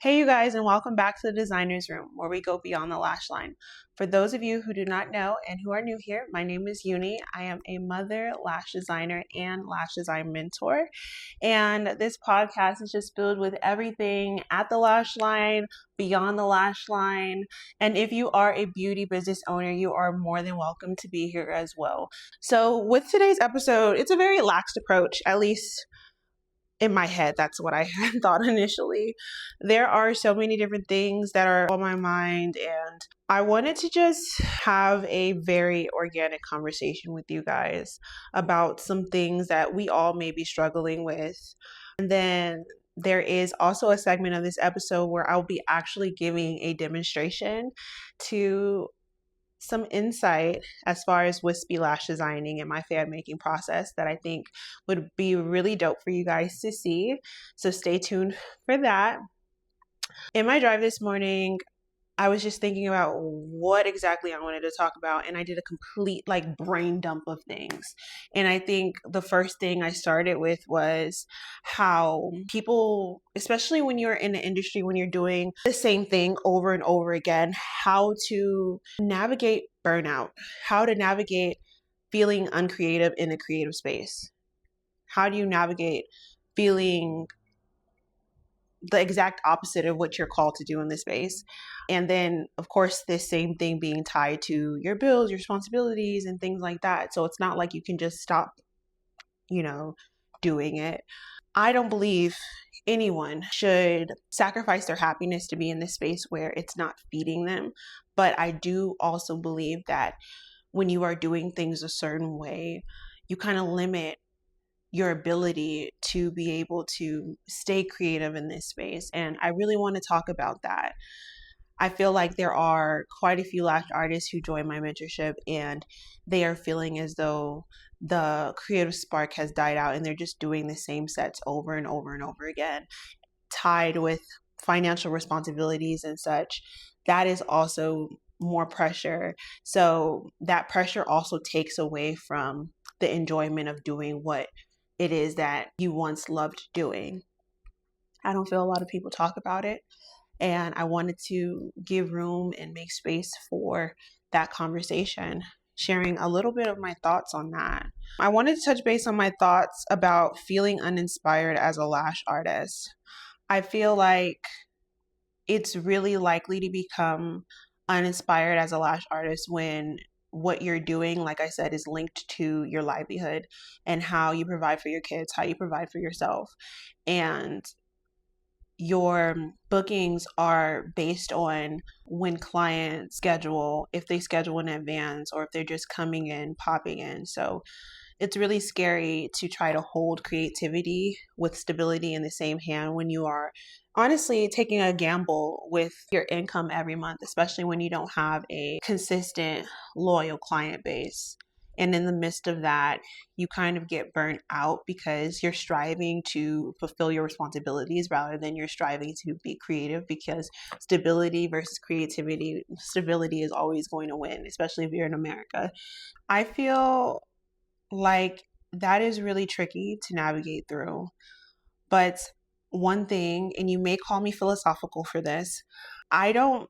Hey, you guys, and welcome back to the Designer's Room, where we go beyond the lash line. For those of you who do not know and who are new here, my name is Uni. I am a mother, lash designer, and lash design mentor. And this podcast is just filled with everything at the lash line, beyond the lash line. And if you are a beauty business owner, you are more than welcome to be here as well. So, with today's episode, it's a very laxed approach, at least in my head. That's what I had thought initially. There are so many different things that are on my mind, and I wanted to just have a very organic conversation with you guys about some things that we all may be struggling with. And then there is also a segment of this episode where I'll be actually giving a demonstration to some insight as far as wispy lash designing and my fan making process that I think would be really dope for you guys to see. So stay tuned for that. In my drive this morning, I was just thinking about what exactly I wanted to talk about, and I did a complete brain dump of things. And I think the first thing I started with was how people, especially when you're in the industry, when you're doing the same thing over and over again, how to navigate burnout, how to navigate feeling uncreative in a creative space. How do you navigate feeling the exact opposite of what you're called to do in this space? And then, of course, this same thing being tied to your bills, your responsibilities, and things like that. So it's not like you can just stop, doing it. I don't believe anyone should sacrifice their happiness to be in this space where it's not feeding them. But I do also believe that when you are doing things a certain way, you kind of limit your ability to be able to stay creative in this space. And I really want to talk about that. I feel like there are quite a few lash artists who join my mentorship and they are feeling as though the creative spark has died out and they're just doing the same sets over and over and over again, tied with financial responsibilities and such. That is also more pressure. So that pressure also takes away from the enjoyment of doing what it is that you once loved doing. I don't feel a lot of people talk about it, and I wanted to give room and make space for that conversation, sharing a little bit of my thoughts on that. I wanted to touch base on my thoughts about feeling uninspired as a lash artist. I feel like it's really likely to become uninspired as a lash artist when what you're doing, like I said, is linked to your livelihood and how you provide for your kids, how you provide for yourself. And your bookings are based on when clients schedule, if they schedule in advance or if they're just coming in, popping in. So it's really scary to try to hold creativity with stability in the same hand when you are honestly taking a gamble with your income every month, especially when you don't have a consistent, loyal client base. And in the midst of that, you kind of get burnt out because you're striving to fulfill your responsibilities rather than you're striving to be creative, because stability versus creativity, stability is always going to win, especially if you're in America. I feel like that is really tricky to navigate through. But one thing, and you may call me philosophical for this, I don't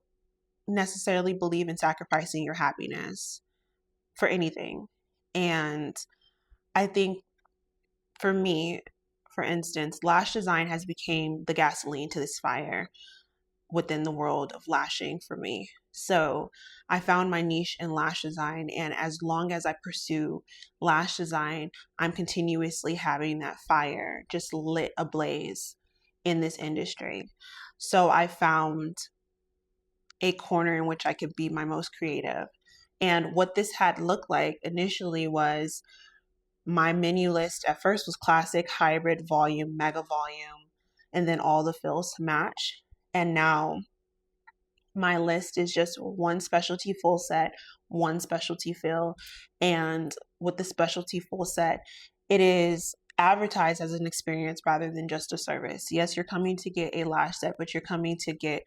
necessarily believe in sacrificing your happiness for anything. And I think for me, for instance, lash design has become the gasoline to this fire within the world of lashing for me. So I found my niche in lash design, and as long as I pursue lash design, I'm continuously having that fire just lit ablaze in this industry. So I found a corner in which I could be my most creative. And what this had looked like initially was my menu list at first was classic, hybrid, volume, mega volume, and then all the fills to match. And now my list is just one specialty full set, one specialty fill. And with the specialty full set, it is advertised as an experience rather than just a service. Yes, you're coming to get a lash set, but you're coming to get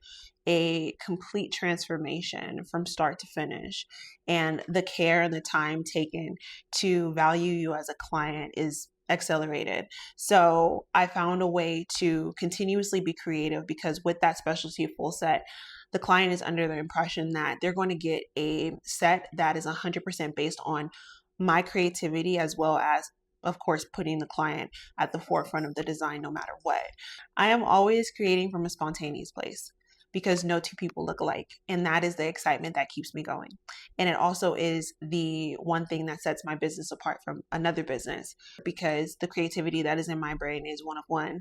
a complete transformation from start to finish. And the care and the time taken to value you as a client is accelerated. So I found a way to continuously be creative, because with that specialty full set, the client is under the impression that they're going to get a set that is 100% based on my creativity, as well as, of course, putting the client at the forefront of the design no matter what. I am always creating from a spontaneous place, because no two people look alike. And that is the excitement that keeps me going. And it also is the one thing that sets my business apart from another business, because the creativity that is in my brain is one of one.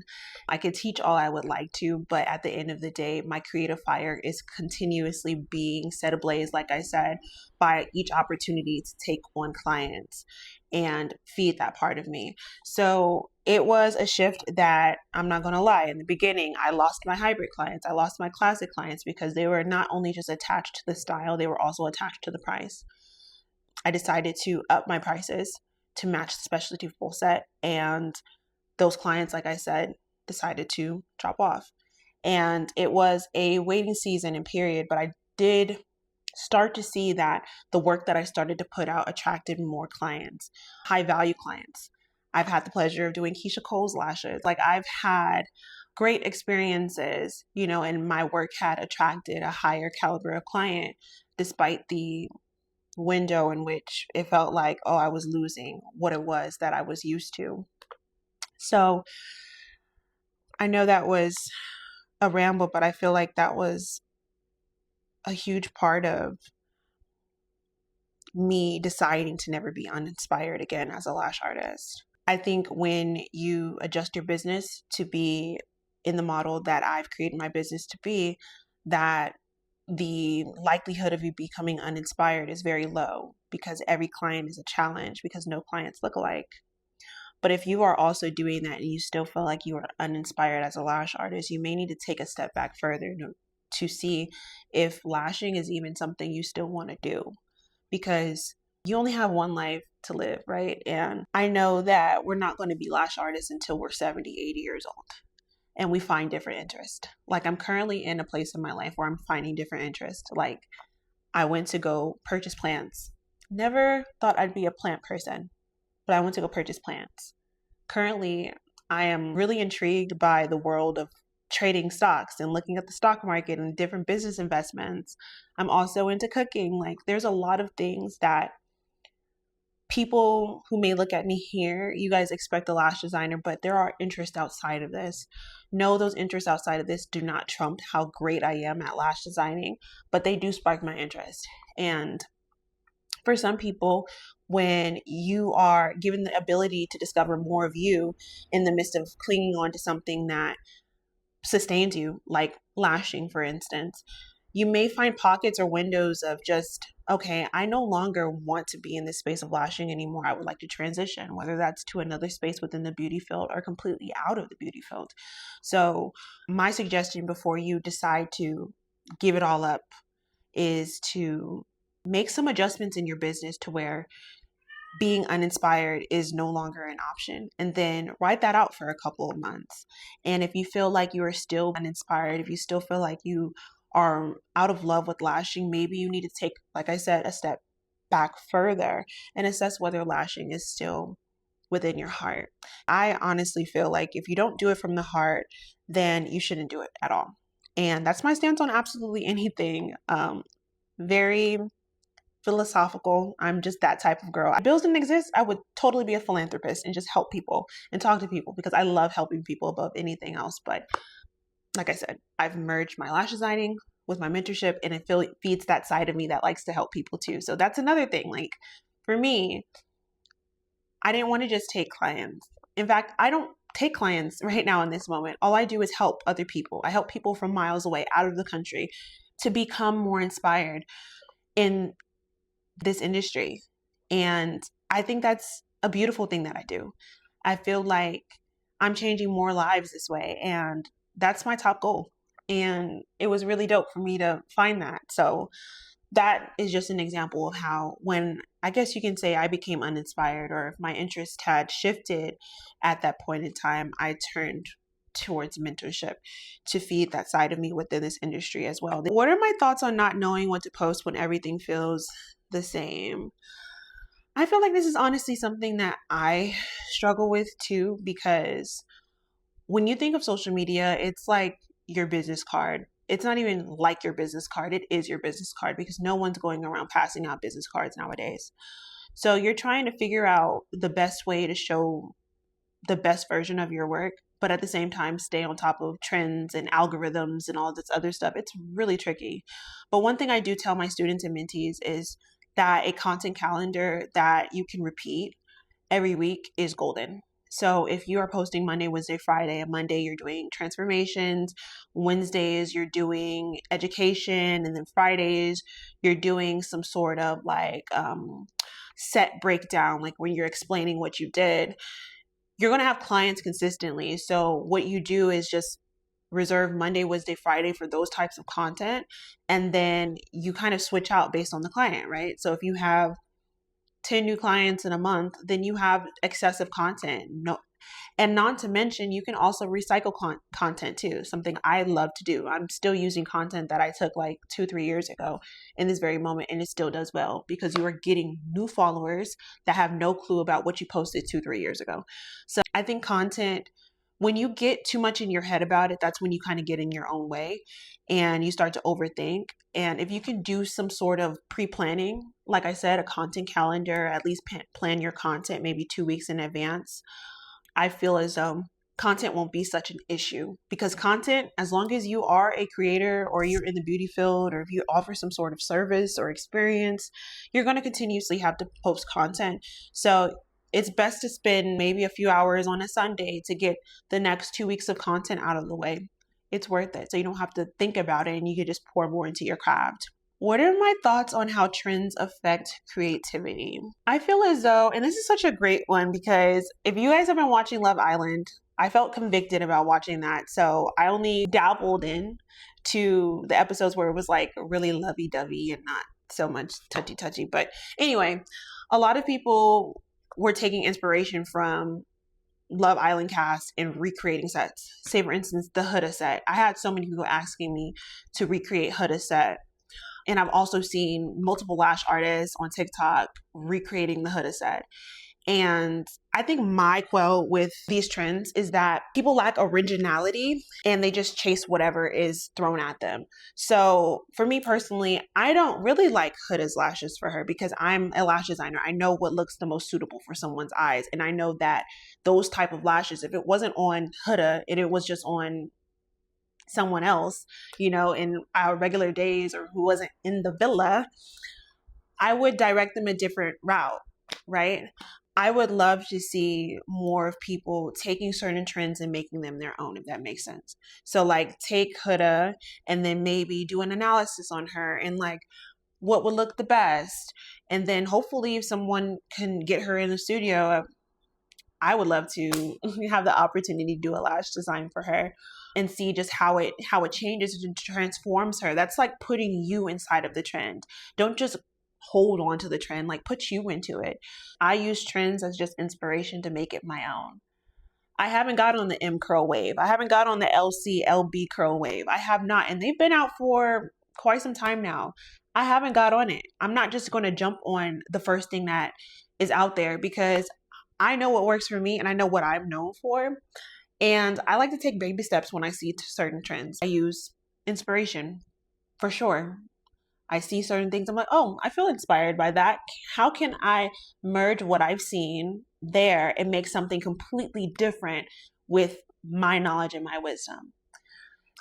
I could teach all I would like to, but at the end of the day, my creative fire is continuously being set ablaze, like I said, by each opportunity to take on clients and feed that part of me. So it was a shift that, I'm not going to lie, in the beginning, I lost my hybrid clients. I lost my classic clients because they were not only just attached to the style, they were also attached to the price. I decided to up my prices to match the specialty full set. And those clients, like I said, decided to drop off. And it was a waiting season and period, but I did start to see that the work that I started to put out attracted more clients, high value clients. I've had the pleasure of doing Keisha Cole's lashes. Like, I've had great experiences, and my work had attracted a higher caliber of client, despite the window in which it felt like, oh, I was losing what it was that I was used to. So I know that was a ramble, but I feel like that was a huge part of me deciding to never be uninspired again as a lash artist. I think when you adjust your business to be in the model that I've created my business to be, that the likelihood of you becoming uninspired is very low, because every client is a challenge, because no clients look alike. But if you are also doing that and you still feel like you are uninspired as a lash artist, you may need to take a step back further to see if lashing is even something you still want to do, because you only have one life to live, right? And I know that we're not going to be lash artists until we're 70, 80 years old, and we find different interests. Like, I'm currently in a place in my life where I'm finding different interests. Like, I went to go purchase plants. Never thought I'd be a plant person, but I went to go purchase plants. Currently, I am really intrigued by the world of trading stocks and looking at the stock market and different business investments. I'm also into cooking. Like, there's a lot of things that people who may look at me here, you guys expect a lash designer, but there are interests outside of this. No, those interests outside of this do not trump how great I am at lash designing, but they do spark my interest. And for some people, when you are given the ability to discover more of you in the midst of clinging on to something that sustains you, like lashing, for instance, you may find pockets or windows of just, okay, I no longer want to be in this space of lashing anymore. I would like to transition, whether that's to another space within the beauty field or completely out of the beauty field. So my suggestion before you decide to give it all up is to make some adjustments in your business to where being uninspired is no longer an option, and then write that out for a couple of months. And if you feel like you are still uninspired, if you still feel like you are out of love with lashing, maybe you need to take, like I said, a step back further and assess whether lashing is still within your heart. I honestly feel like if you don't do it from the heart, then you shouldn't do it at all. And that's my stance on absolutely anything. Very philosophical. I'm just that type of girl. If bills didn't exist, I would totally be a philanthropist and just help people and talk to people, because I love helping people above anything else. But like I said, I've merged my lash designing with my mentorship, and it feeds that side of me that likes to help people too. So that's another thing. Like, for me, I didn't want to just take clients. In fact, I don't take clients right now in this moment. All I do is help other people. I help people from miles away, out of the country, to become more inspired in this industry. And I think that's a beautiful thing that I do. I feel like I'm changing more lives this way, and that's my top goal. And it was really dope for me to find that. So that is just an example of how, when I guess you can say I became uninspired, or if my interest had shifted at that point in time, I turned towards mentorship to feed that side of me within this industry as well. What are my thoughts on not knowing what to post when everything feels the same? I feel like this is honestly something that I struggle with too, because when you think of social media, it's like your business card. It's not even like your business card, it is your business card because no one's going around passing out business cards nowadays. So you're trying to figure out the best way to show the best version of your work, but at the same time, stay on top of trends and algorithms and all this other stuff. It's really tricky. But one thing I do tell my students and mentees is that a content calendar that you can repeat every week is golden. So if you are posting Monday, Wednesday, Friday, and Monday you're doing transformations, Wednesdays you're doing education, and then Fridays you're doing some sort of like set breakdown, like when you're explaining what you did, you're going to have clients consistently. So what you do is just reserve Monday, Wednesday, Friday for those types of content. And then you kind of switch out based on the client, right? So if you have 10 new clients in a month, then you have excessive content. No, and not to mention, you can also recycle content too, something I love to do. I'm still using content that I took like 2-3 years ago in this very moment, and it still does well because you are getting new followers that have no clue about what you posted 2-3 years ago. So I think content, when you get too much in your head about it, that's when you kind of get in your own way and you start to overthink. And if you can do some sort of pre-planning, like I said, a content calendar, at least plan your content maybe 2 weeks in advance, I feel as though content won't be such an issue, because content, as long as you are a creator or you're in the beauty field or if you offer some sort of service or experience, you're going to continuously have to post content. So it's best to spend maybe a few hours on a Sunday to get the next 2 weeks of content out of the way. It's worth it. So you don't have to think about it and you can just pour more into your craft. What are my thoughts on how trends affect creativity? I feel as though, and this is such a great one because if you guys have been watching Love Island, I felt convicted about watching that. So I only dabbled in to the episodes where it was like really lovey-dovey and not so much touchy-touchy. But anyway, a lot of people were taking inspiration from Love Island cast and recreating sets. Say, for instance, the Huda set. I had so many people asking me to recreate Huda's set. And I've also seen multiple lash artists on TikTok recreating the Huda set. And I think my quell with these trends is that people lack originality and they just chase whatever is thrown at them. So for me personally, I don't really like Huda's lashes for her because I'm a lash designer. I know what looks the most suitable for someone's eyes. And I know that those type of lashes, if it wasn't on Huda and it was just on someone else, in our regular days or who wasn't in the villa, I would direct them a different route, right? I would love to see more of people taking certain trends and making them their own, if that makes sense. So like take Huda and then maybe do an analysis on her and like what would look the best. And then hopefully if someone can get her in the studio, I would love to have the opportunity to do a lash design for her and see just how it changes and transforms her. That's like putting you inside of the trend. Don't just hold on to the trend, like put you into it. I use trends as just inspiration to make it my own. I haven't got on the M curl wave. I haven't got on the LC, LB curl wave. I have not. And they've been out for quite some time now. I haven't got on it. I'm not just going to jump on the first thing that is out there because I know what works for me and I know what I'm known for. And I like to take baby steps when I see certain trends. I use inspiration for sure. I see certain things. I'm like, oh, I feel inspired by that. How can I merge what I've seen there and make something completely different with my knowledge and my wisdom?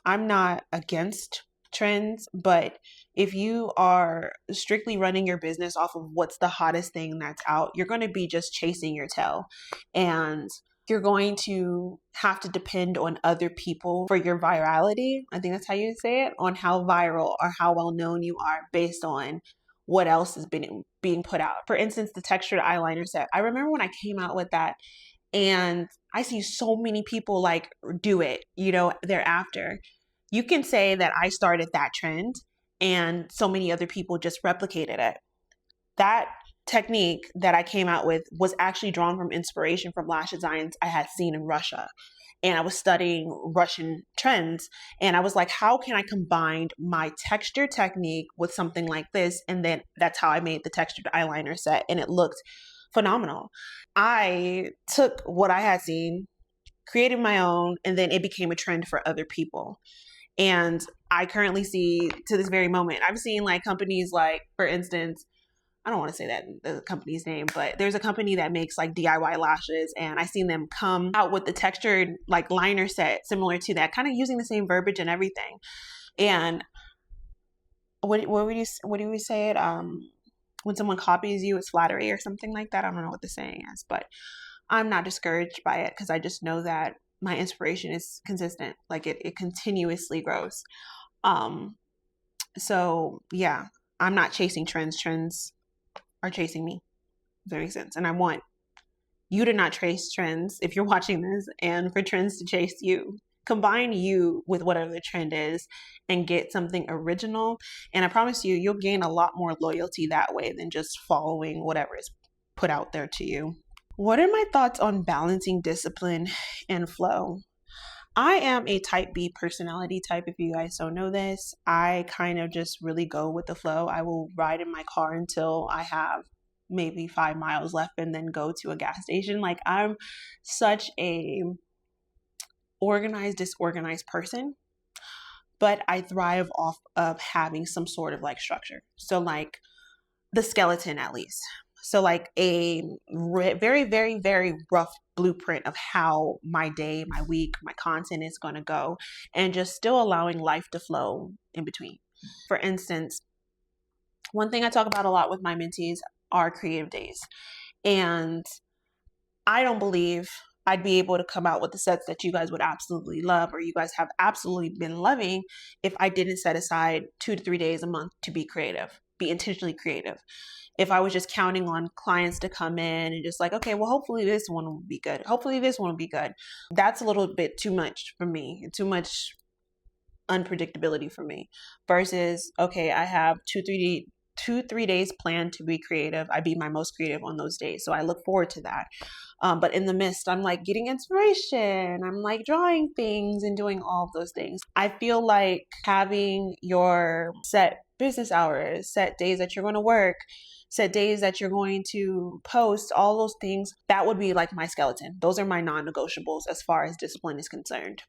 I'm not against trends, but if you are strictly running your business off of what's the hottest thing that's out, you're going to be just chasing your tail. And you're going to have to depend on other people for your virality. I think that's how you say it, on how viral or how well known you are based on what else has been being put out. For instance, the textured eyeliner set. I remember when I came out with that and I see so many people like do it, thereafter. You can say that I started that trend and so many other people just replicated it. That technique that I came out with was actually drawn from inspiration from lash designs I had seen in Russia. and I was studying Russian trends. And I was like, how can I combine my texture technique with something like this? And then that's how I made the textured eyeliner set, and it looked phenomenal. I took what I had seen, created my own, and then it became a trend for other people. And I currently see, to this very moment, I've seen like companies like, for instance, I don't want to say that the company's name, but there's a company that makes like DIY lashes, and I seen them come out with the textured like liner set similar to that, kind of using the same verbiage and everything. And what do we say it? When someone copies you, it's flattery or something like that. I don't know what the saying is, but I'm not discouraged by it because I just know that my inspiration is consistent. Like it continuously grows. So yeah, I'm not chasing trends. Trends are chasing me. Does that make sense? And I want you to not chase trends if you're watching this, and for trends to chase you. Combine you with whatever the trend is and get something original. And I promise you, you'll gain a lot more loyalty that way than just following whatever is put out there to you. What are my thoughts on balancing discipline and flow? I am a type B personality type. If you guys don't know this, I kind of just really go with the flow. I will ride in my car until I have maybe 5 miles left and then go to a gas station. Like, I'm such a organized, disorganized person, but I thrive off of having some sort of like structure. So like the skeleton at least. So like a very, very, very rough blueprint of how my day, my week, my content is going to go, and just still allowing life to flow in between. For instance, one thing I talk about a lot with my mentees are creative days. And I don't believe I'd be able to come out with the sets that you guys would absolutely love, or you guys have absolutely been loving, if I didn't set aside 2 to 3 days a month to be creative, be intentionally creative. If I was just counting on clients to come in and just like, okay, well, hopefully this one will be good. Hopefully this one will be good. That's a little bit too much for me, too much unpredictability for me, versus, okay, I have 2-3 days planned to be creative. I be my most creative on those days. So I look forward to that. But in the midst, I'm like getting inspiration. I'm like drawing things and doing all of those things. I feel like having your set business hours, set days that you're going to work, set days that you're going to post, all those things, that would be like my skeleton. Those are my non-negotiables as far as discipline is concerned.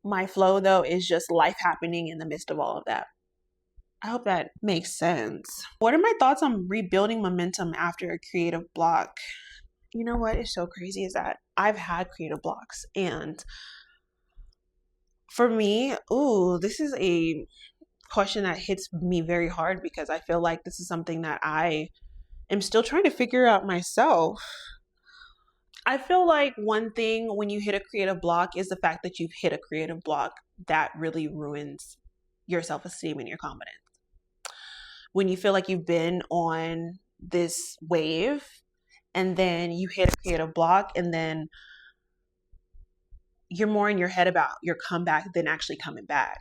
My flow, though, is just life happening in the midst of all of that. I hope that makes sense. What are my thoughts on rebuilding momentum after a creative block? You know what is so crazy is that I've had creative blocks, and for me, this is a question that hits me very hard because I feel like this is something that I am still trying to figure out myself. I feel like one thing when you hit a creative block is the fact that you've hit a creative block that really ruins your self-esteem and your confidence. When you feel like you've been on this wave and then you hit a creative block and then you're more in your head about your comeback than actually coming back.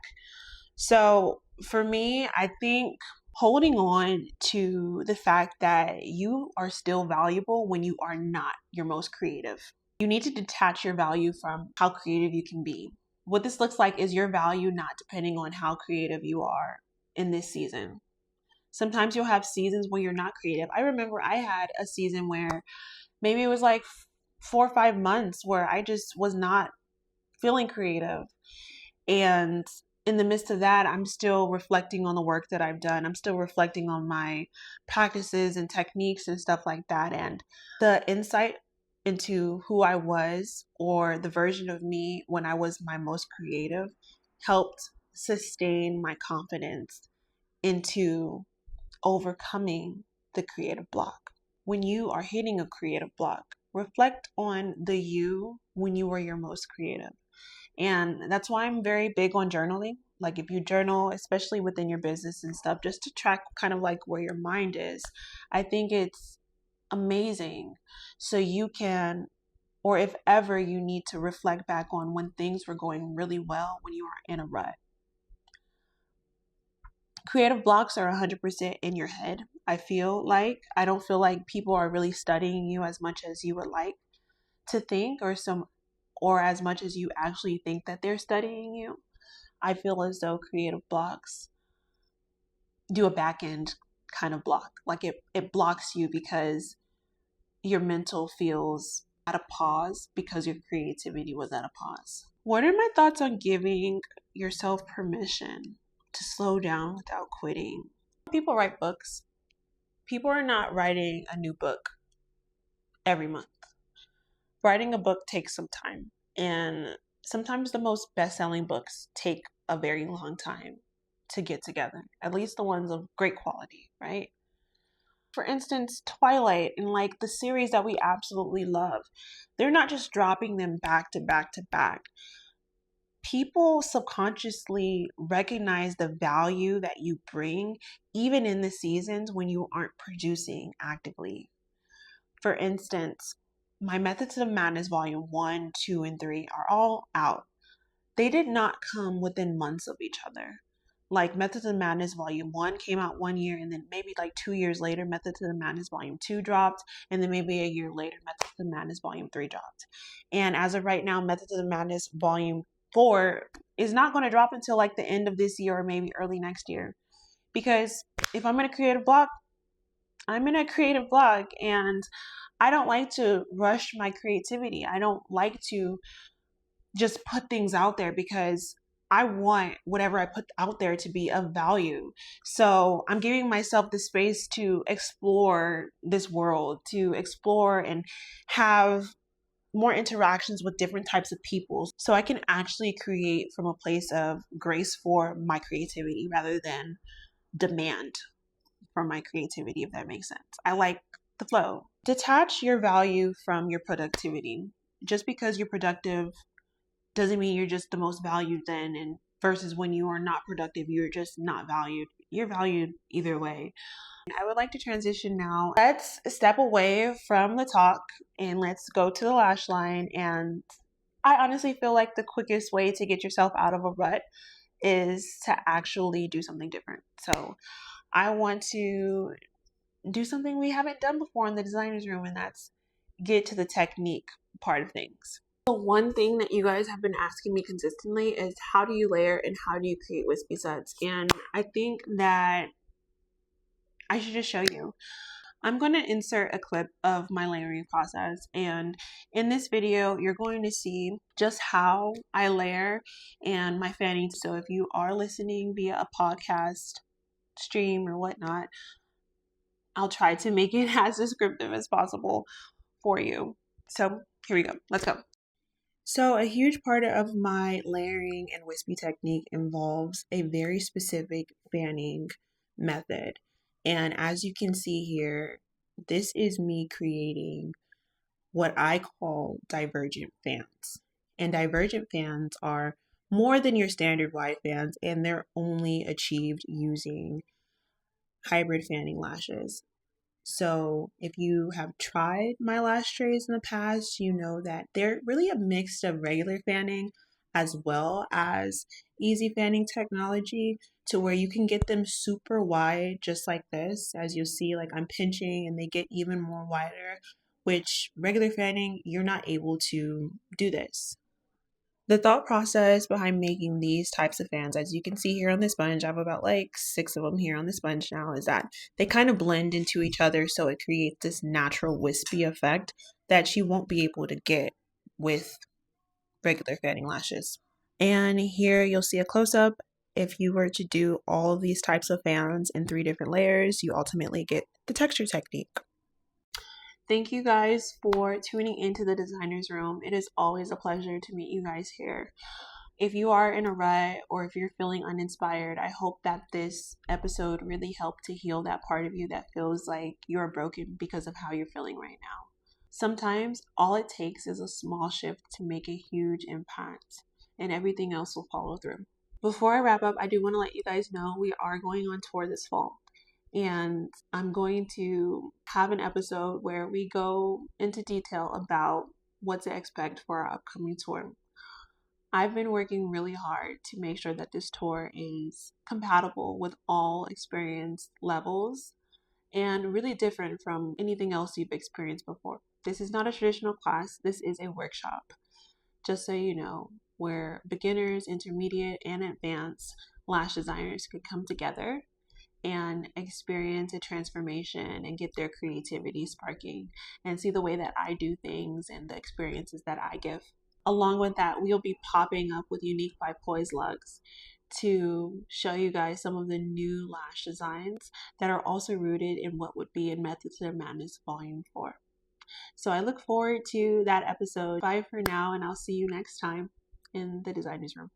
So for me, I think holding on to the fact that you are still valuable when you are not your most creative. You need to detach your value from how creative you can be. What this looks like is your value not depending on how creative you are in this season. Sometimes you'll have seasons where you're not creative. I remember I had a season where maybe it was like 4 or 5 months where I just was not feeling creative. And in the midst of that, I'm still reflecting on the work that I've done. I'm still reflecting on my practices and techniques and stuff like that. And the insight into who I was, or the version of me when I was my most creative, helped sustain my confidence into overcoming the creative block. When you are hitting a creative block, reflect on the you when you were your most creative. And that's why I'm very big on journaling. Like if you journal, especially within your business and stuff, just to track kind of like where your mind is, I think it's amazing. So you can, or if ever you need to reflect back on when things were going really well, when you were in a rut. Creative blocks are 100% in your head. I don't feel like people are really studying you as much as you would like to think, or some or as much as you actually think that they're studying you. I feel as though creative blocks do a back end kind of block. Like it blocks you because your mental feels at a pause because your creativity was at a pause. What are my thoughts on giving yourself permission to slow down without quitting? People write books. People are not writing a new book every month. Writing a book takes some time, and sometimes the most best-selling books take a very long time to get together, at least the ones of great quality, right? For instance, Twilight and like the series that we absolutely love, they're not just dropping them back to back to back. People subconsciously recognize the value that you bring even in the seasons when you aren't producing actively. For instance, my Methods of Madness Volume 1, 2, and 3 are all out. They did not come within months of each other. Like Methods of Madness Volume 1 came out 1 year, and then maybe like 2 years later, Methods of Madness Volume 2 dropped, and then maybe a year later, Methods of Madness Volume 3 dropped. And as of right now, Methods of Madness Volume 4 is not going to drop until like the end of this year or maybe early next year. Because if I'm in a creative block, I'm in a creative block, and I don't like to rush my creativity. I don't like to just put things out there because I want whatever I put out there to be of value. So I'm giving myself the space to explore this world, to explore and have more interactions with different types of people so I can actually create from a place of grace for my creativity rather than demand for my creativity, if that makes sense. I like the flow. Detach your value from your productivity. Just because you're productive doesn't mean you're just the most valued then, and versus when you are not productive, you're just not valued. You're valued either way. I would like to transition now. Let's step away from the talk and let's go to the lash line. And I honestly feel like the quickest way to get yourself out of a rut is to actually do something different. So I want to do something we haven't done before in the designer's room, and that's get to the technique part of things. The one thing that you guys have been asking me consistently is how do you layer and how do you create wispy sets? And I think that I should just show you. I'm going to insert a clip of my layering process, and in this video you're going to see just how I layer and my fanning. So if you are listening via a podcast stream or whatnot, I'll try to make it as descriptive as possible for you. So here we go. Let's go. So a huge part of my layering and wispy technique involves a very specific fanning method. And as you can see here, this is me creating what I call divergent fans. And divergent fans are more than your standard wide fans, and they're only achieved using hybrid fanning lashes. So if you have tried my lash trays in the past, you know that they're really a mix of regular fanning as well as easy fanning technology, to where you can get them super wide just like this. As you'll see, like I'm pinching and they get even more wider, which regular fanning, you're not able to do this. The thought process behind making these types of fans, as you can see here on the sponge, I have about like 6 of them here on the sponge now, is that they kind of blend into each other, so it creates this natural wispy effect that you won't be able to get with regular fanning lashes. And here you'll see a close-up. If you were to do all of these types of fans in 3 different layers, you ultimately get the texture technique. Thank you guys for tuning into the designer's room. It is always a pleasure to meet you guys here. If you are in a rut or if you're feeling uninspired, I hope that this episode really helped to heal that part of you that feels like you're broken because of how you're feeling right now. Sometimes all it takes is a small shift to make a huge impact, and everything else will follow through. Before I wrap up, I do want to let you guys know we are going on tour this fall. And I'm going to have an episode where we go into detail about what to expect for our upcoming tour. I've been working really hard to make sure that this tour is compatible with all experience levels and really different from anything else you've experienced before. This is not a traditional class, this is a workshop. just so you know, where beginners, intermediate, and advanced lash designers could come together and experience a transformation and get their creativity sparking and see the way that I do things and the experiences that I give. Along with that, we'll be popping up with Unique by Poised Lux to show you guys some of the new lash designs that are also rooted in what would be in Methods of Madness Volume 4. So I look forward to that episode. Bye for now, and I'll see you next time in the Designer's Room.